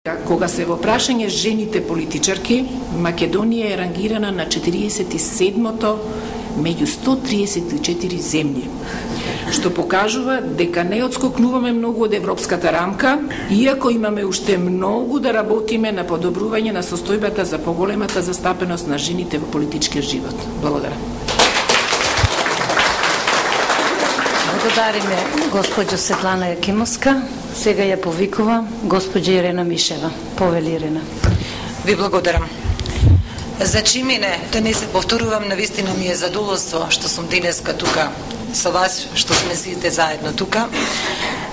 Кога се во прашање жените политичарки, Македонија е рангирана на 47-то меѓу 134 земји, што покажува дека не отскокнуваме многу од европската рамка, иако имаме уште многу да работиме на подобрување на состојбата за поголемата застапеност на жените во политичкиот живот. Благодарам. Благодариме госпоđo Светлана Јакимовска. Сега ја повикува госпоđа Ирена Мишева. Повели Ирена. Ви благодарам. Значи мене, да не се повторувам, навистина ми е задоволство што сум денеска тука со вас, што сме сите заедно тука.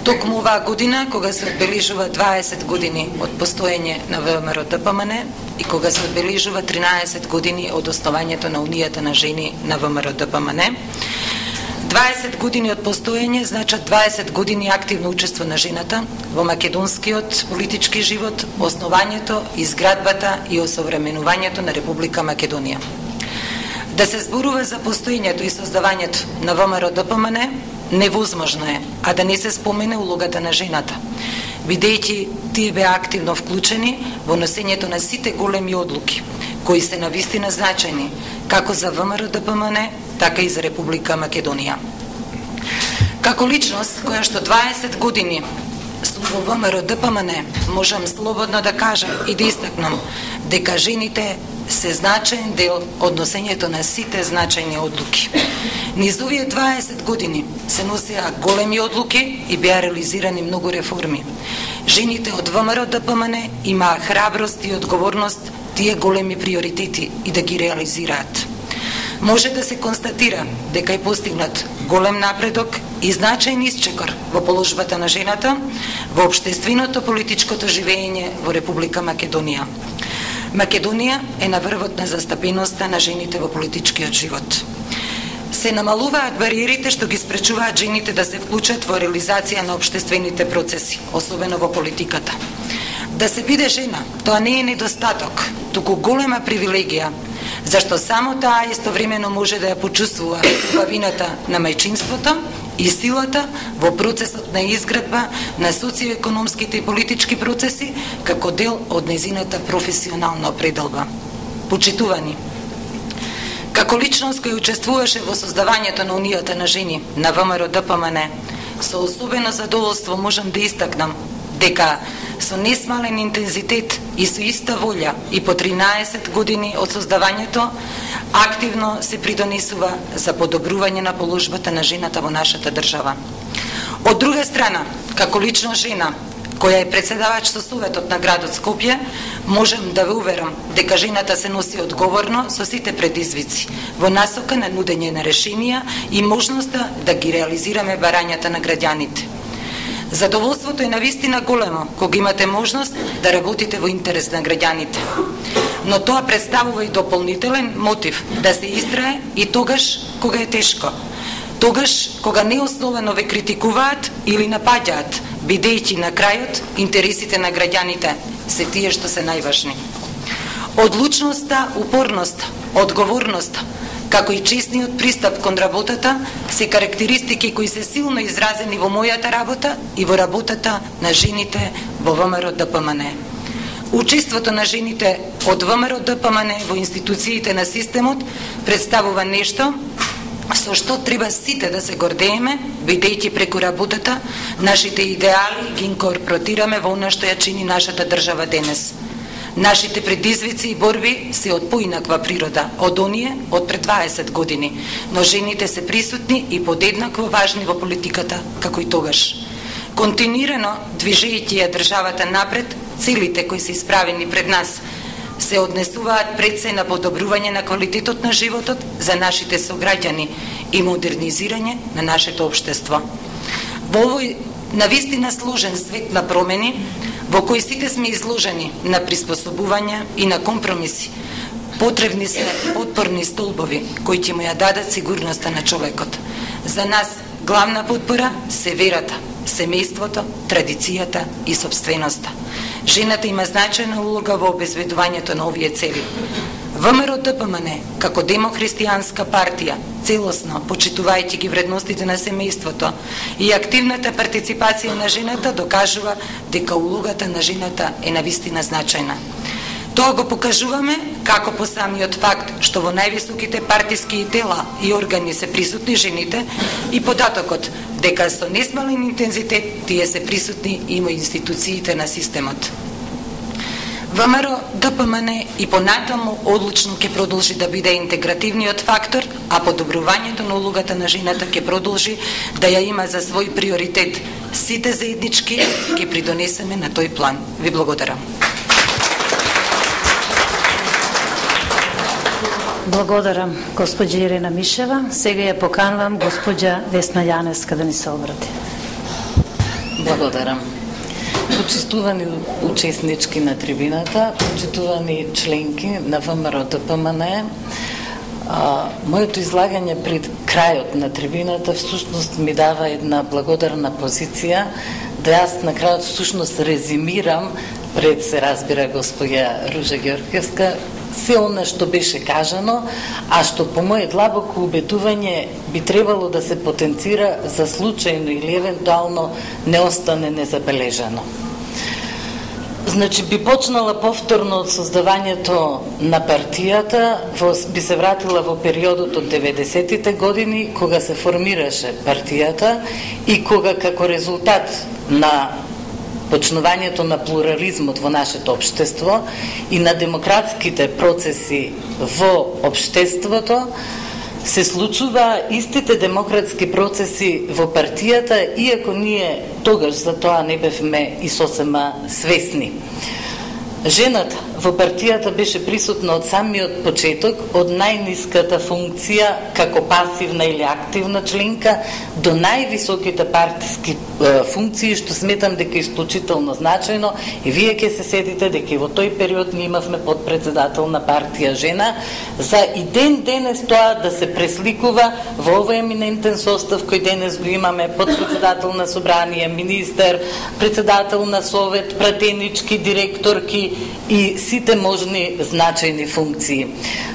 Токму оваа година, кога се одбележува 20 години од постоење на ВМРО-ДПМН и кога се одбележува 13 години од основањето на Унијата на жени на ВМРО-ДПМН, 20 години од постоење значат 20 години активно учество на жената во македонскиот политички живот, основањето, изградбата и осовременувањето на Република Македонија. Да се зборува за постоењето и создавањето на ВМРО-ДПМН невозможно е, а да не се спомене улогата на жената, бидејќи тие беа активно вклучени во носењето на сите големи одлуки, кои се навистина значајни, како за ВМРО-ДПМН, така и за Република Македонија. Како личност, која што 20 години сум во ВМРО-ДПМН, можам слободно да кажам и да истакнам дека жените се значаен дел од носењето на сите значајни одлуки. Низ овие 20 години се носеа големи одлуки и беа реализирани многу реформи. Жените од ВМРО-ДПМН имаа храброст и одговорност тие големи приоритети и да ги реализираат. Може да се констатира дека е постигнат голем напредок и значаен исчекор во положбата на жената во општественото политичкото живење во Република Македонија. Македонија е на врвот на застапеноста на жените во политичкиот живот. Се намалуваат бариерите што ги спречуваат жените да се вклучат во реализација на општествените процеси, особено во политиката. Да се биде жена, тоа не е недостаток, туку голема привилегија, зашто само таа истовремено може да ја почувствува убавината на мајчинството и силата во процесот на изградба на социоекономските и политички процеси како дел од незината професионална определба. Почитувани, како личност која учествуваше во создавањето на Унијата на жени на ВМРО-ДПМН, со особено задоволство можам да истакнам дека со несмален интензитет и со иста волја и по 13 години од создавањето активно се придонесува за подобрување на положбата на жената во нашата држава. Од друга страна, како лично жена која е председавач со Советот на градот Скопје, можам да ве уверам дека жената се носи одговорно со сите предизвици во насока на нудење на решенија и можноста да ги реализираме барањата на граѓаните. Задоволството е навистина големо кога имате можност да работите во интерес на граѓаните. Но тоа представува и дополнителен мотив да се истрае и тогаш кога е тешко. Тогаш кога неосновено ве критикуваат или напаѓаат, бидејќи на крајот интересите на граѓаните се тие што се најважни. Одлучноста, упорноста, одговорноста, како и честниот пристап кон работата се карактеристики кои се силно изразени во мојата работа и во работата на жените во ВМРО-ДПМН. Учеството на жените од ВМРО-ДПМН во институциите на системот представува нешто со што треба сите да се гордееме, бидејќи преку работата нашите идеали ги инкорпорираме во она што ја чини нашата држава денес. Нашите предизвици и борби се од поинаква природа од оние од пред 20 години, но жените се присутни и подеднакво важни во политиката како и тогаш. Континуирано движејќи ја државата напред, целите кои се исправени пред нас се однесуваат пред се на подобрување на квалитетот на животот за нашите сограѓани и модернизирање на нашето општество. Во овој навистина сложен свет на промени, во кој сите сме изложени на приспособување и на компромиси, потребни се подпорни столбови кои ќе му ја дадат сигурноста на човекот. За нас главна подпора се верата, семејството, традицијата и собственоста. Жената има значајна улога во обезбедувањето на овие цели. ВМРО-ДПМН, како демохристијанска партија, целосно, почитувајќи ги вредностите на семејството и активната партиципација на жената докажува дека улогата на жената е навистина значајна. Тоа го покажуваме како по самиот факт што во највисоките партиски тела и органи се присутни жените и податокот дека со несмален интензитет тие се присутни и во институциите на системот. ВМРО ДПМН и понатаму одлучно ќе продолжи да биде интегративниот фактор, а подобрувањето на улогата на жената ќе продолжи да ја има за свој приоритет. Сите заеднички ќе придонесеме на тој план. Ви благодарам. Благодарам, госпоđа Ирена Мишева. Сега ја поканувам госпоđа Весна Јаневска да ни се обрати. Благодарам. Почитувани учеснички на трибината, почитувани членки на ВМРО ДПМН, моето излагање пред крајот на трибината всушност ми дава една благодарна позиција да јас на крајот всушност резимирам пред, се разбира, госпоѓа Ружа Ѓоргиевска, се она што беше кажано, а што по моје длабоко убедување би требало да се потенцира за случајно или евентуално не остане незабележано. Значи, би почнала повторно од создавањето на партијата, би се вратила во периодот од 90-тите години, кога се формираше партијата и кога како резултат на почнувањето на плурализмот во нашето општество и на демократските процеси во општеството, се случува истите демократски процеси во партијата, иако ние тогаш за тоа не бевме и сосема свесни. Жената во партијата беше присутна од самиот почеток, од најниската функција како пасивна или активна членка до највисоките партиски функции, што сметам дека е исклучително значајно, и вие ќе се сетите дека и во тој период ние имавме подпредседател на партија жена, за и ден денес тоа да се пресликува во овој еминентен состав кој денес го имаме, подпредседател на собрание, министер, председател на совет, пратенички, директорки и сите можни значајни функции.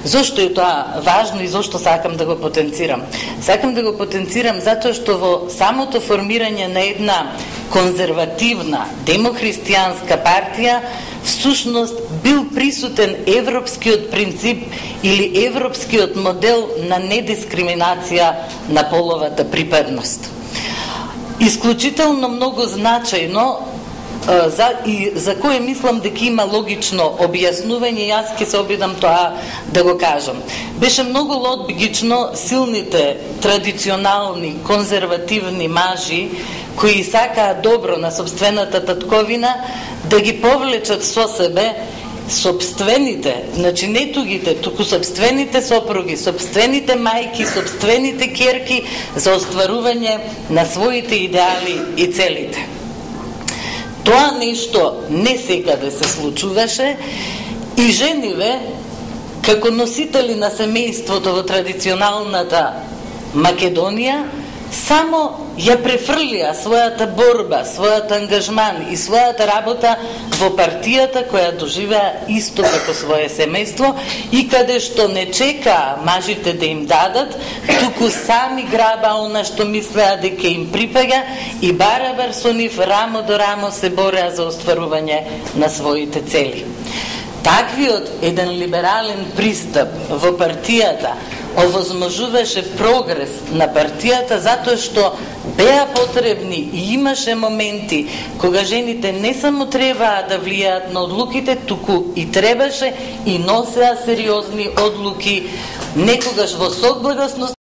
Зошто е тоа важно и зошто сакам да го потенцирам? Сакам да го потенцирам затоа што во самото формирање на една конзервативна, демохристијанска партија всушност бил присутен европскиот принцип или европскиот модел на недискриминација на половата припадност. Исклучително многу значајно за кое мислам дека има логично објаснување, јас ќе се обидам тоа да го кажам. Беше многу логично силните, традиционални, конзервативни мажи кои сакаат добро на собствената татковина да ги повлечат со себе собствените, значи не тугите, туку собствените сопруги, собствените мајки, собствените ќерки за остварување на своите идеали и целите. Тоа нешто не секаде се случуваше и жениве, како носители на семејството во традиционалната Македонија, само ја префрлија својата борба, својот ангажман и својата работа во партијата која доживеа исто како свое семејство и каде што не чека мажите да им дадат, туку сами граба она што мислеа дека им припаѓа и барабар со нив рамо до рамо се бореа за остварување на своите цели. Таквиот еден либерален пристап во партијата овозможуваше прогрес на партијата затоа што беа потребни и имаше моменти кога жените не само требаа да влијаат на одлуките, туку и требаше и носеа сериозни одлуки, некогаш во согласност